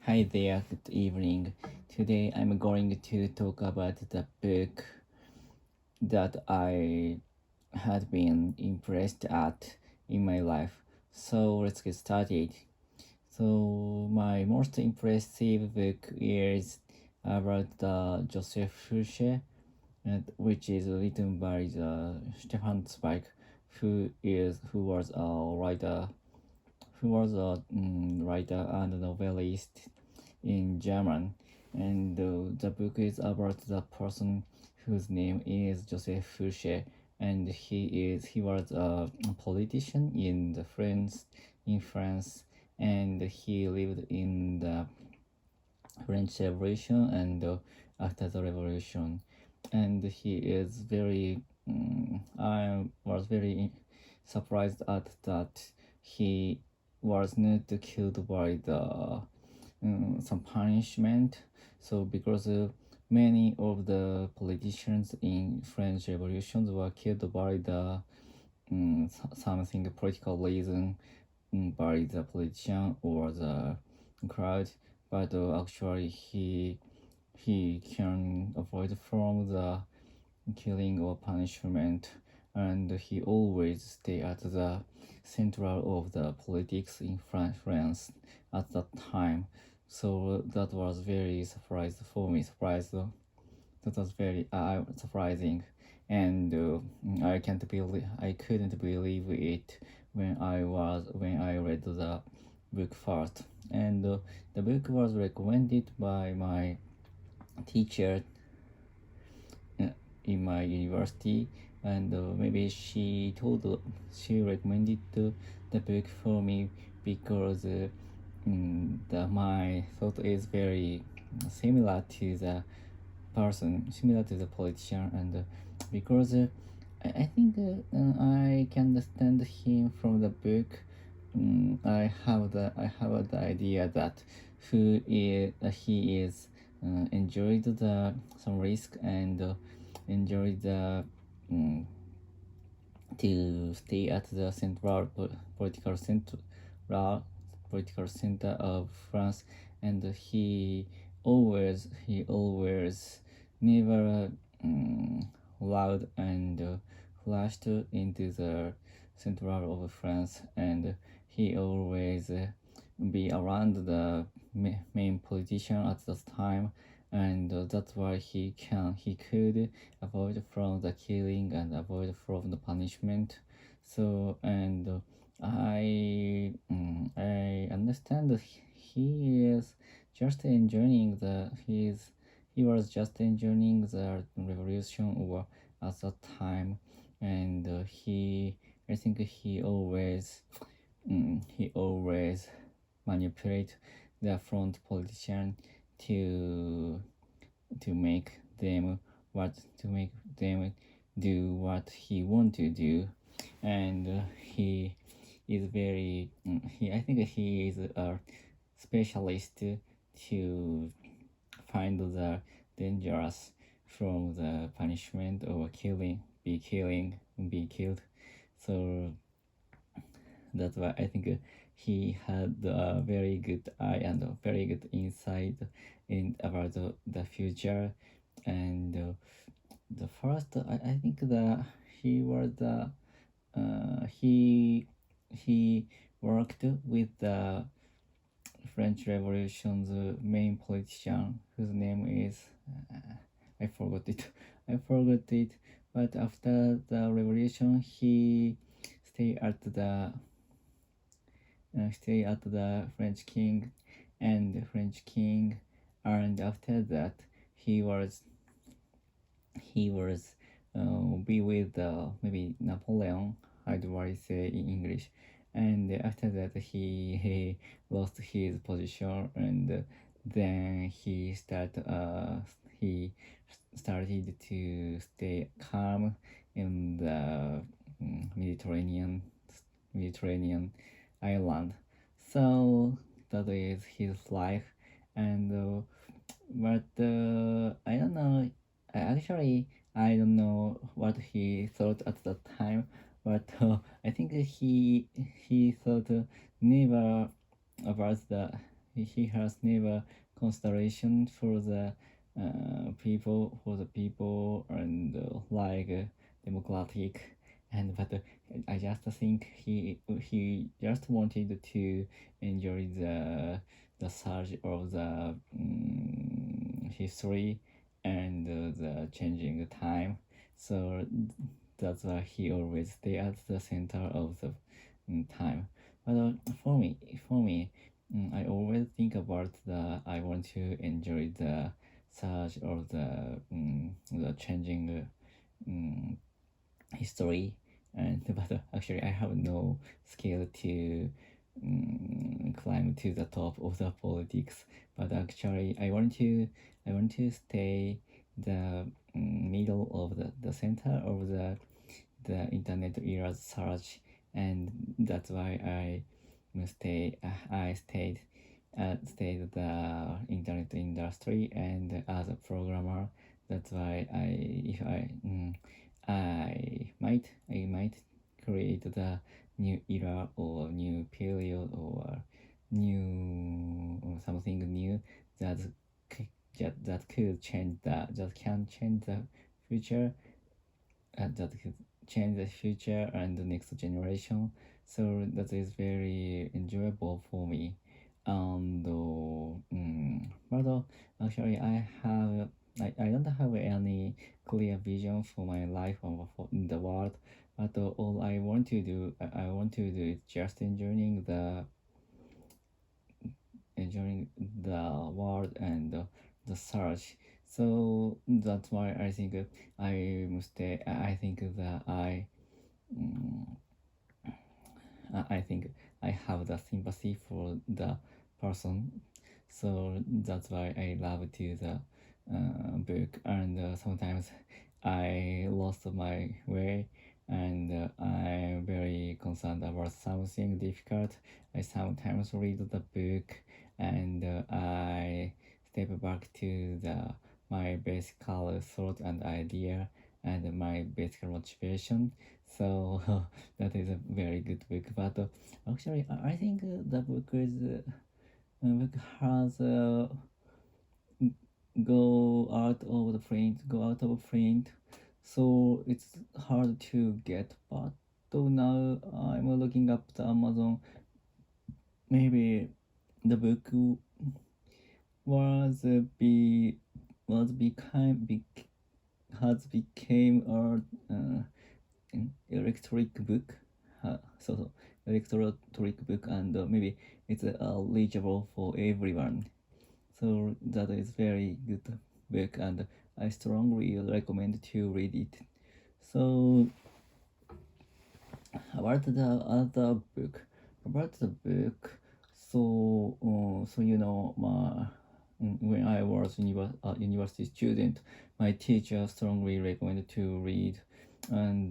Hi there, good evening. Today I'm going to talk about the book that I had been impressed at in my life. So let's get started. So my most impressive book is about the Joseph Fouché, which is written by the Stefan Zweig, who was a writer writer and novelist in German, and the book is about the person whose name is Joseph Fouché, and he was a politician in France, and he lived in the French Revolution and after the Revolution, and he is very. I was very surprised at that he was not killed by the some punishment. So because many of the politicians in French revolutions were killed by the something political reason, by the politician or the crowd, but actually he can avoid from the killing or punishment, and he always stay at the central of the politics in France at that time. So that was very surprised for me. That was very surprising, and I couldn't believe it when I read the book first, and the book was recommended by my teacher uh, in my university, and maybe she recommended the book for me because my thought is very similar to the politician, and because I think I can understand him from the book. I have the idea that he is enjoyed the some risk, and enjoyed the um, to stay at the political political center of France, and he always never loud and flashed into the central of France, and he always be around the main politician at that time, and that's why he could avoid from the killing and avoid from the punishment. So, and I understand that he is just enjoying he was just enjoying the revolution or at that time, and I think he always manipulate the front politician to make them to make them do what he want to do, and he is very I think he is a specialist to find the dangerous from the punishment or be killed. So that's why I think he had a very good eye and a very good insight in about the future, and the first I think the he was the he worked with the French Revolution's main politician, whose name is I forgot it. I forgot it. But after the revolution, he stayed at the French king, and the French king, and after that, he was be with maybe Napoleon. How do I say in English? And after that, he lost his position, and then he started to stay calm in the Mediterranean island. So that is his life, and but I don't know. Actually, I don't know what he thought at that time, but I think he thought never about the he has never consideration for the people and like democratic and but I just think he just wanted to enjoy the surge of the history and the changing time. So that's why he always stay at the center of the time. But for me, I always think about I want to enjoy the surge of the changing history, and but actually I have no skill to climb to the top of the politics. But actually I want to stay the middle of the center of the internet era search, and that's why I stayed the internet industry and as a programmer. That's why I might create the new era or new period or new or something new that that could change that can change the future, that could change the future and the next generation. So that is very enjoyable for me. And but actually I don't have any clear vision for my life or for in the world. But all I want to do is just enjoying the world and the search. So that's why I think I must stay. I think that mm, I think I have the sympathy for the person. So that's why I love to the book, and sometimes I lost my way, and I'm very concerned about something difficult. I sometimes read the book, and I step back to my basic thought and idea and my basic motivation. So that is a very good book. But actually, I think the book has go out of print, so it's hard to get. But now I'm looking up the Amazon. Maybe the book was be was became bec- has became electric book. So electric book, and maybe it's eligible for everyone. So that is very good book, and I strongly recommend to read it. So about the other book, about the book. So when I was university student, my teacher strongly recommended to read, and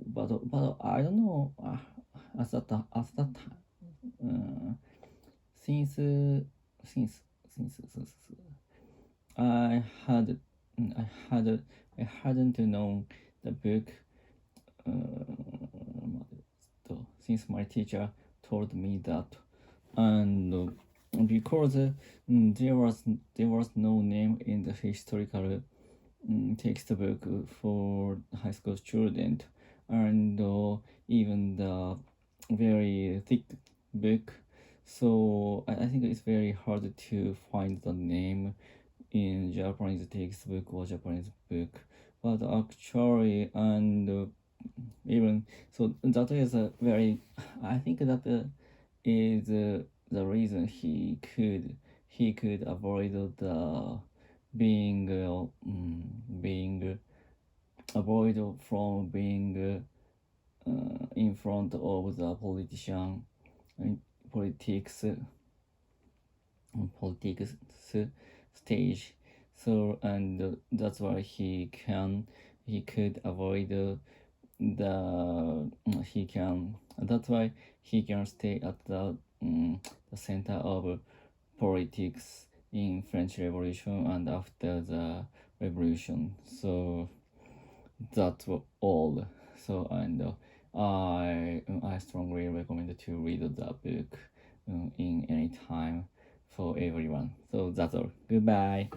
but I don't know, at that time, since since I had I had I hadn't known the book since my teacher told me that, and because there was no name in the historical textbook for high school student, and even the very thick book. So I think it's very hard to find the name in Japanese textbook or Japanese book. But actually, and even so, that is a very. I think that is the reason he could avoid the being avoid from being in front of the politics politics stage. So, and that's why he could avoid he can that's why he can stay at the center of politics in French Revolution and after the revolution. So that's all. So, and I strongly recommend to read the book. in any time for everyone. So that's all. Goodbye.